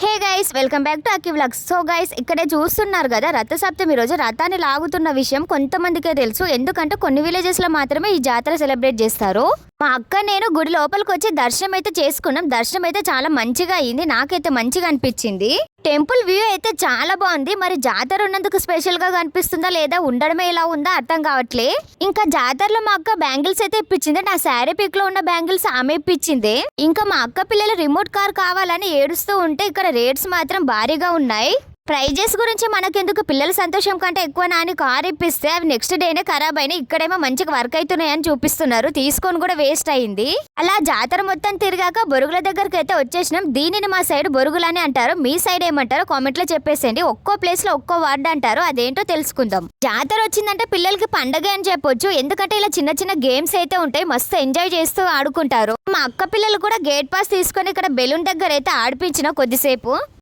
Hey guys, welcome back to Akki vlogs. So guys, ఇక్కడే చూస్తున్నారు కదా, రథసప్తమి రోజు రథాన్ని లాగుతున్న విషయం కొంతమందికే తెలుసు. ఎందుకంటే కొన్ని విలేజెస్ లో మాత్రమే ఈ జాతర సెలబ్రేట్ చేస్తారు. మా అక్క నేను గుడి లోపలికి వచ్చి దర్శనం అయితే చేసుకున్నాం. దర్శనం అయితే చాలా మంచిగా అయింది, నాకైతే మంచిగా అనిపించింది. టెంపుల్ వ్యూ అయితే చాలా బాగుంది. మరి జాతర ఉన్నందుకు స్పెషల్ గా కనిపిస్తుందా లేదా ఉండడమే ఇలా ఉందా అర్థం కావట్లే. ఇంకా జాతరలో మా అక్క బ్యాంగిల్స్ అయితే ఇప్పించింది. నా శారీ పిక్ లో ఉన్న బ్యాంగిల్స్ ఆమె ఇప్పించింది. ఇంకా మా అక్క పిల్లలు రిమోట్ కార్ కావాలని ఏడుస్తూ ఉంటే ఇక్కడ రేట్స్ మాత్రం భారీగా ఉన్నాయి. ప్రైజెస్ గురించి మనకెందుకు, పిల్లల సంతోషం కంటే ఎక్కువ నాని కార్ ఇప్పిస్తే అవి నెక్స్ట్ డేనే ఖరాబ్ అయినాయి. ఇక్కడేమో మంచిగా వర్క్ అవుతున్నాయని చూపిస్తున్నారు, తీసుకొని కూడా వేస్ట్ అయింది. అలా జాతర మొత్తం తిరిగాక బొరుగుల దగ్గరికి అయితే వచ్చేసినాం. దీనిని మా సైడ్ బొరుగులని అంటారు, మీ సైడ్ ఏమంటారో కామెంట్ లో చెప్పేసేయండి. ఒక్కో ప్లేస్ లో ఒక్కో వర్డ్ అంటారు, అదేంటో తెలుసుకుందాం. జాతర వచ్చిందంటే పిల్లలకి పండగే అని చెప్పొచ్చు. ఎందుకంటే ఇలా చిన్న చిన్న గేమ్స్ అయితే ఉంటాయి, మస్తు ఎంజాయ్ చేస్తూ ఆడుకుంటారు. మా అక్క పిల్లలు కూడా గేట్ పాస్ తీసుకొని ఇక్కడ బెలూన్ దగ్గర అయితే ఆడిపించిన కొద్దిసేపు.